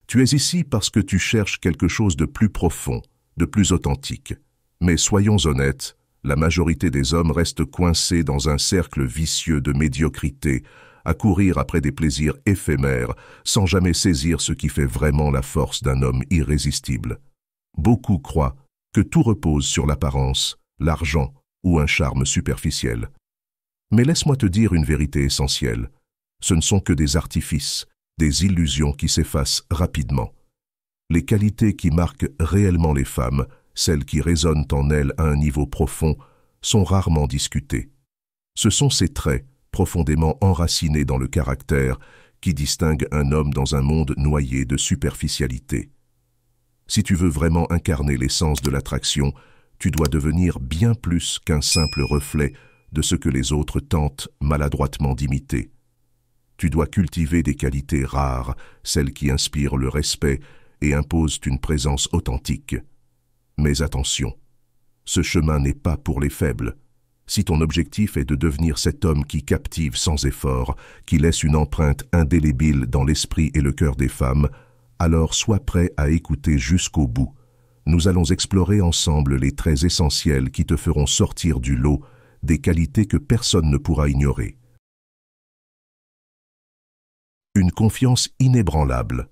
Tu es ici parce que tu cherches quelque chose de plus profond, de plus authentique. Mais soyons honnêtes, la majorité des hommes restent coincés dans un cercle vicieux de médiocrité, à courir après des plaisirs éphémères, sans jamais saisir ce qui fait vraiment la force d'un homme irrésistible. Beaucoup croient que tout repose sur l'apparence, l'argent ou un charme superficiel. Mais laisse-moi te dire une vérité essentielle. Ce ne sont que des artifices, des illusions qui s'effacent rapidement. Les qualités qui marquent réellement les femmes, celles qui résonnent en elles à un niveau profond, sont rarement discutées. Ce sont ces traits, profondément enracinés dans le caractère, qui distinguent un homme dans un monde noyé de superficialité. Si tu veux vraiment incarner l'essence de l'attraction, tu dois devenir bien plus qu'un simple reflet de ce que les autres tentent maladroitement d'imiter. Tu dois cultiver des qualités rares, celles qui inspirent le respect et imposent une présence authentique. Mais attention, ce chemin n'est pas pour les faibles. Si ton objectif est de devenir cet homme qui captive sans effort, qui laisse une empreinte indélébile dans l'esprit et le cœur des femmes, alors sois prêt à écouter jusqu'au bout. Nous allons explorer ensemble les traits essentiels qui te feront sortir du lot, des qualités que personne ne pourra ignorer. Une confiance inébranlable.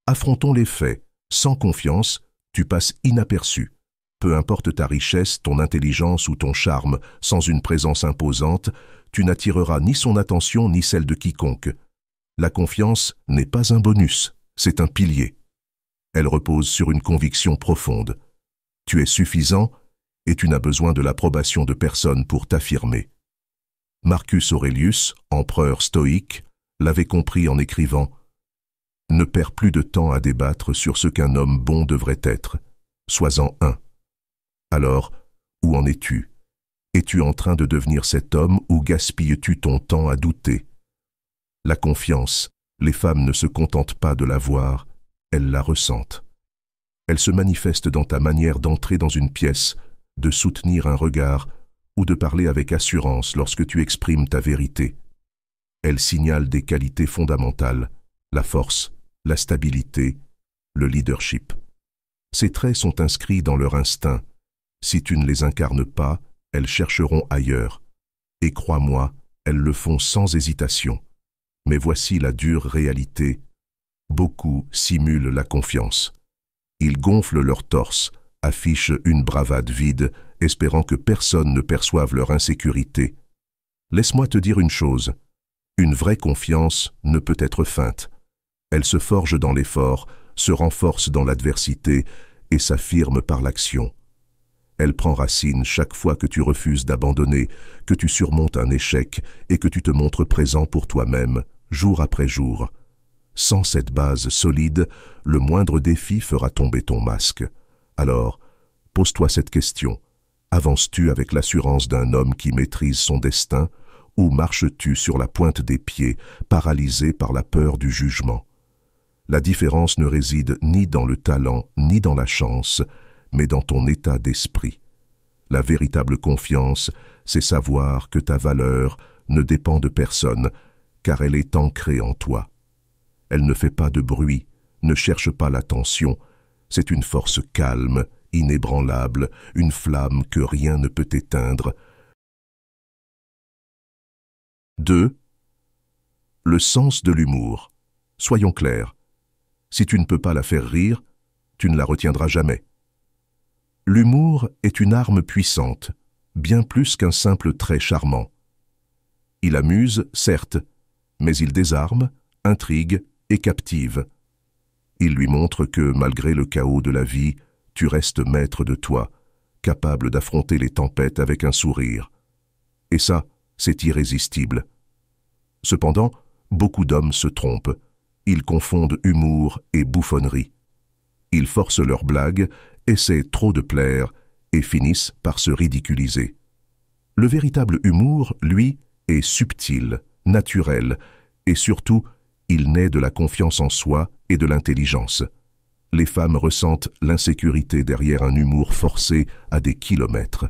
Affrontons les faits. Sans confiance, tu passes inaperçu. Peu importe ta richesse, ton intelligence ou ton charme, sans une présence imposante, tu n'attireras ni son attention ni celle de quiconque. La confiance n'est pas un bonus, c'est un pilier. Elle repose sur une conviction profonde. Tu es suffisant et tu n'as besoin de l'approbation de personne pour t'affirmer. Marcus Aurelius, empereur stoïque, l'avait compris en écrivant « Ne perds plus de temps à débattre sur ce qu'un homme bon devrait être. Sois-en un. » Alors, où en es-tu? Es-tu en train de devenir cet homme ou gaspilles-tu ton temps à douter? La confiance, les femmes ne se contentent pas de la voir, elles la ressentent. Elle se manifeste dans ta manière d'entrer dans une pièce, de soutenir un regard ou de parler avec assurance lorsque tu exprimes ta vérité. Elle signale des qualités fondamentales, la force, la stabilité, le leadership. Ces traits sont inscrits dans leur instinct. Si tu ne les incarnes pas, elles chercheront ailleurs. Et crois-moi, elles le font sans hésitation. Mais voici la dure réalité. Beaucoup simulent la confiance. Ils gonflent leur torse, affichent une bravade vide, espérant que personne ne perçoive leur insécurité. Laisse-moi te dire une chose. Une vraie confiance ne peut être feinte. Elle se forge dans l'effort, se renforce dans l'adversité et s'affirme par l'action. Elle prend racine chaque fois que tu refuses d'abandonner, que tu surmontes un échec et que tu te montres présent pour toi-même, jour après jour. Sans cette base solide, le moindre défi fera tomber ton masque. Alors, pose-toi cette question. Avances-tu avec l'assurance d'un homme qui maîtrise son destin ou marches-tu sur la pointe des pieds, paralysé par la peur du jugement? La différence ne réside ni dans le talent ni dans la chance, mais dans ton état d'esprit. La véritable confiance, c'est savoir que ta valeur ne dépend de personne, car elle est ancrée en toi. Elle ne fait pas de bruit, ne cherche pas l'attention, c'est une force calme, inébranlable, une flamme que rien ne peut éteindre. 2. Le sens de l'humour. Soyons clairs. Si tu ne peux pas la faire rire, tu ne la retiendras jamais. L'humour est une arme puissante, bien plus qu'un simple trait charmant. Il amuse, certes, mais il désarme, intrigue et captive. Il lui montre que, malgré le chaos de la vie, tu restes maître de toi, capable d'affronter les tempêtes avec un sourire. Et ça, c'est irrésistible. Cependant, beaucoup d'hommes se trompent. Ils confondent humour et bouffonnerie. Ils forcent leurs blagues, essaient trop de plaire et finissent par se ridiculiser. Le véritable humour, lui, est subtil, naturel et surtout, il naît de la confiance en soi et de l'intelligence. Les femmes ressentent l'insécurité derrière un humour forcé à des kilomètres.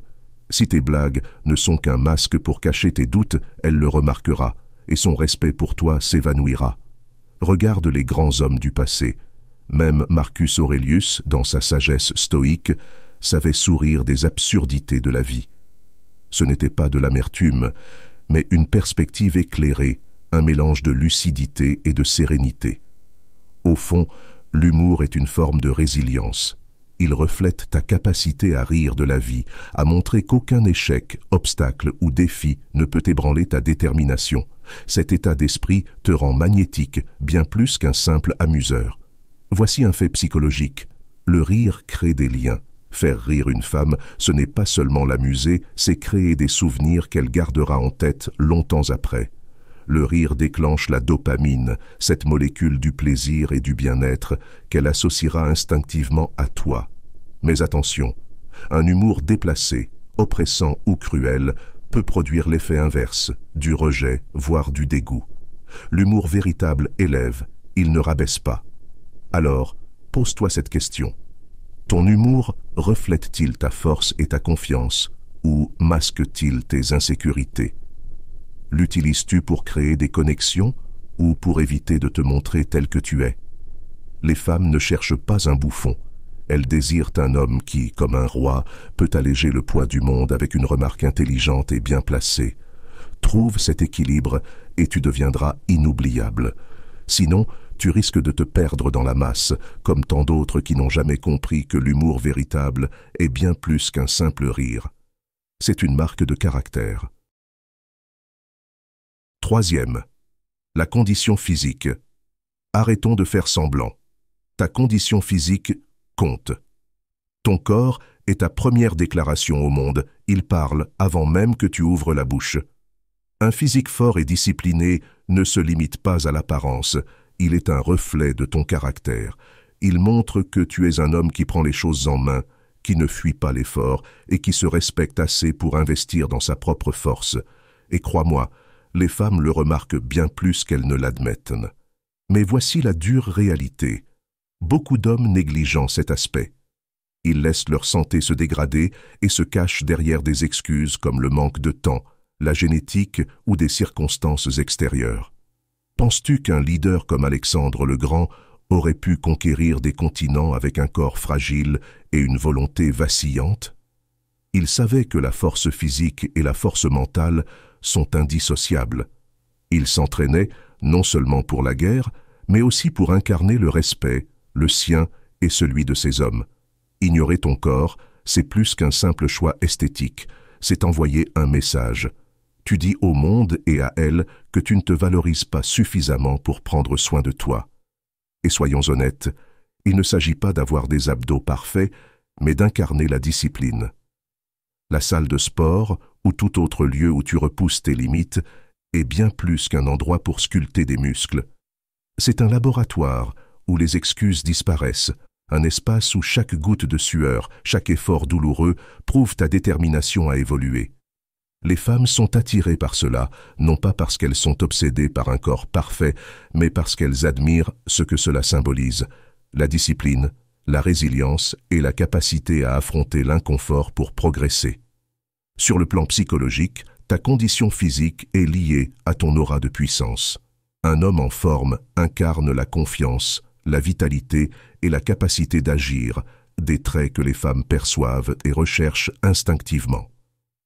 Si tes blagues ne sont qu'un masque pour cacher tes doutes, elle le remarquera et son respect pour toi s'évanouira. Regarde les grands hommes du passé. Même Marcus Aurelius, dans sa sagesse stoïque, savait sourire des absurdités de la vie. Ce n'était pas de l'amertume, mais une perspective éclairée, un mélange de lucidité et de sérénité. Au fond, l'humour est une forme de résilience. Il reflète ta capacité à rire de la vie, à montrer qu'aucun échec, obstacle ou défi ne peut ébranler ta détermination. Cet état d'esprit te rend magnétique, bien plus qu'un simple amuseur. Voici un fait psychologique. Le rire crée des liens. Faire rire une femme, ce n'est pas seulement l'amuser, c'est créer des souvenirs qu'elle gardera en tête longtemps après. Le rire déclenche la dopamine, cette molécule du plaisir et du bien-être qu'elle associera instinctivement à toi. Mais attention, un humour déplacé, oppressant ou cruel peut produire l'effet inverse, du rejet, voire du dégoût. L'humour véritable élève, il ne rabaisse pas. Alors, pose-toi cette question. Ton humour reflète-t-il ta force et ta confiance, ou masque-t-il tes insécurités? L'utilises-tu pour créer des connexions ou pour éviter de te montrer tel que tu es? Les femmes ne cherchent pas un bouffon. Elles désirent un homme qui, comme un roi, peut alléger le poids du monde avec une remarque intelligente et bien placée. Trouve cet équilibre et tu deviendras inoubliable. Sinon, tu risques de te perdre dans la masse, comme tant d'autres qui n'ont jamais compris que l'humour véritable est bien plus qu'un simple rire. C'est une marque de caractère. Troisième, la condition physique. Arrêtons de faire semblant. Ta condition physique compte. Ton corps est ta première déclaration au monde. Il parle avant même que tu ouvres la bouche. Un physique fort et discipliné ne se limite pas à l'apparence. Il est un reflet de ton caractère. Il montre que tu es un homme qui prend les choses en main, qui ne fuit pas l'effort et qui se respecte assez pour investir dans sa propre force. Et crois-moi, les femmes le remarquent bien plus qu'elles ne l'admettent. Mais voici la dure réalité. Beaucoup d'hommes négligent cet aspect. Ils laissent leur santé se dégrader et se cachent derrière des excuses comme le manque de temps, la génétique ou des circonstances extérieures. Penses-tu qu'un leader comme Alexandre le Grand aurait pu conquérir des continents avec un corps fragile et une volonté vacillante? Il savait que la force physique et la force mentale sont indissociables. Il s'entraînait non seulement pour la guerre, mais aussi pour incarner le respect, le sien et celui de ses hommes. Ignorer ton corps, c'est plus qu'un simple choix esthétique, c'est envoyer un message. Tu dis au monde et à elle que tu ne te valorises pas suffisamment pour prendre soin de toi. Et soyons honnêtes, il ne s'agit pas d'avoir des abdos parfaits, mais d'incarner la discipline. La salle de sport, ou tout autre lieu où tu repousses tes limites, est bien plus qu'un endroit pour sculpter des muscles. C'est un laboratoire où les excuses disparaissent, un espace où chaque goutte de sueur, chaque effort douloureux prouve ta détermination à évoluer. Les femmes sont attirées par cela, non pas parce qu'elles sont obsédées par un corps parfait, mais parce qu'elles admirent ce que cela symbolise, la discipline, la résilience et la capacité à affronter l'inconfort pour progresser. Sur le plan psychologique, ta condition physique est liée à ton aura de puissance. Un homme en forme incarne la confiance, la vitalité et la capacité d'agir, des traits que les femmes perçoivent et recherchent instinctivement.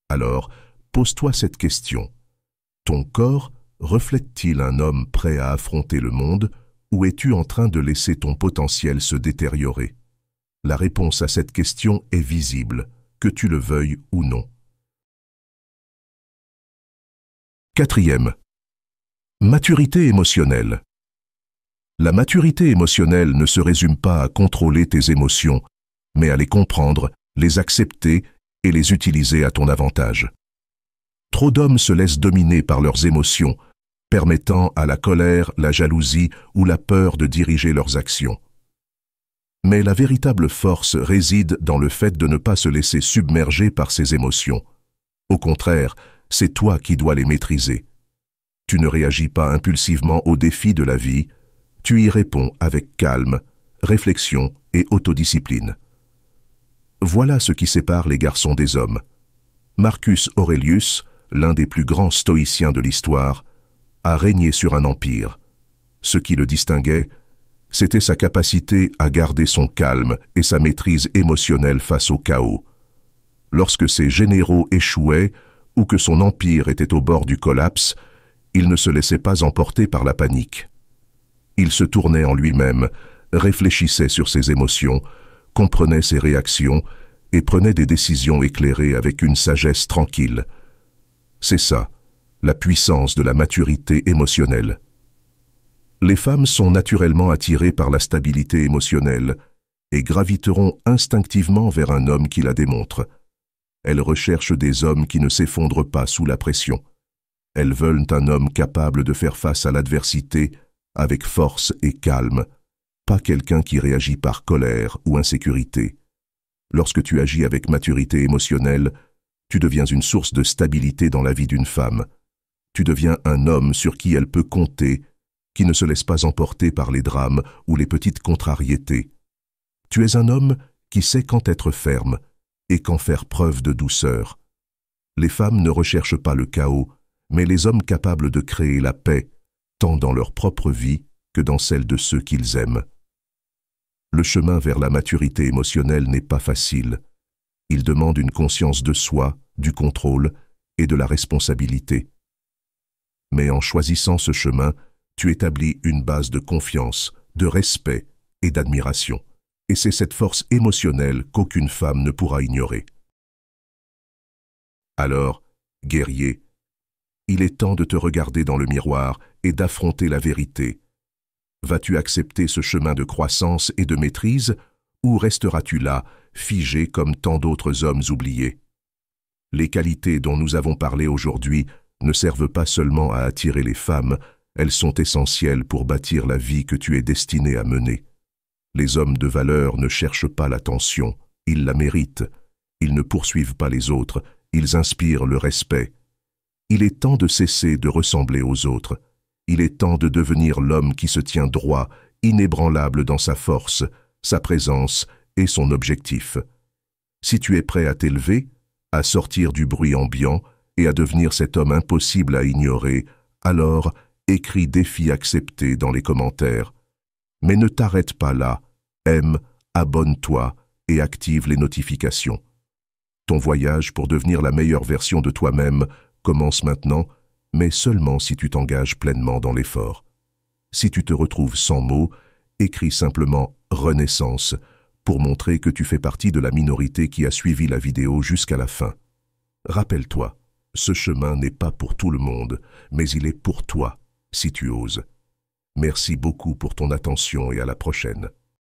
Alors, pose-toi cette question. Ton corps reflète-t-il un homme prêt à affronter le monde ou es-tu en train de laisser ton potentiel se détériorer? La réponse à cette question est visible, que tu le veuilles ou non. Quatrième, maturité émotionnelle. La maturité émotionnelle ne se résume pas à contrôler tes émotions, mais à les comprendre, les accepter et les utiliser à ton avantage. Trop d'hommes se laissent dominer par leurs émotions, permettant à la colère, la jalousie ou la peur de diriger leurs actions. Mais la véritable force réside dans le fait de ne pas se laisser submerger par ces émotions. Au contraire, c'est toi qui dois les maîtriser. Tu ne réagis pas impulsivement aux défis de la vie, tu y réponds avec calme, réflexion et autodiscipline. Voilà ce qui sépare les garçons des hommes. Marcus Aurelius, l'un des plus grands stoïciens de l'histoire, a régné sur un empire. Ce qui le distinguait, c'était sa capacité à garder son calme et sa maîtrise émotionnelle face au chaos. Lorsque ses généraux échouaient ou que son empire était au bord du collapse, il ne se laissait pas emporter par la panique. Il se tournait en lui-même, réfléchissait sur ses émotions, comprenait ses réactions et prenait des décisions éclairées avec une sagesse tranquille. C'est ça, la puissance de la maturité émotionnelle. Les femmes sont naturellement attirées par la stabilité émotionnelle et graviteront instinctivement vers un homme qui la démontre. Elles recherchent des hommes qui ne s'effondrent pas sous la pression. Elles veulent un homme capable de faire face à l'adversité avec force et calme, pas quelqu'un qui réagit par colère ou insécurité. Lorsque tu agis avec maturité émotionnelle, tu deviens une source de stabilité dans la vie d'une femme. Tu deviens un homme sur qui elle peut compter, qui ne se laisse pas emporter par les drames ou les petites contrariétés. Tu es un homme qui sait quand être ferme et quand faire preuve de douceur. Les femmes ne recherchent pas le chaos, mais les hommes capables de créer la paix, tant dans leur propre vie que dans celle de ceux qu'ils aiment. Le chemin vers la maturité émotionnelle n'est pas facile. Il demande une conscience de soi, du contrôle et de la responsabilité. Mais en choisissant ce chemin, tu établis une base de confiance, de respect et d'admiration. Et c'est cette force émotionnelle qu'aucune femme ne pourra ignorer. Alors, guerrier, il est temps de te regarder dans le miroir et d'affronter la vérité. Vas-tu accepter ce chemin de croissance et de maîtrise, ou resteras-tu là, figé comme tant d'autres hommes oubliés? Les qualités dont nous avons parlé aujourd'hui ne servent pas seulement à attirer les femmes, elles sont essentielles pour bâtir la vie que tu es destiné à mener. Les hommes de valeur ne cherchent pas l'attention, ils la méritent. Ils ne poursuivent pas les autres, ils inspirent le respect. Il est temps de cesser de ressembler aux autres. Il est temps de devenir l'homme qui se tient droit, inébranlable dans sa force, sa présence et son objectif. Si tu es prêt à t'élever, à sortir du bruit ambiant et à devenir cet homme impossible à ignorer, alors écris défi accepté dans les commentaires. Mais ne t'arrête pas là, aime, abonne-toi et active les notifications. Ton voyage pour devenir la meilleure version de toi-même commence maintenant, mais seulement si tu t'engages pleinement dans l'effort. Si tu te retrouves sans mots, écris simplement « Renaissance » pour montrer que tu fais partie de la minorité qui a suivi la vidéo jusqu'à la fin. Rappelle-toi, ce chemin n'est pas pour tout le monde, mais il est pour toi, si tu oses. Merci beaucoup pour ton attention et à la prochaine.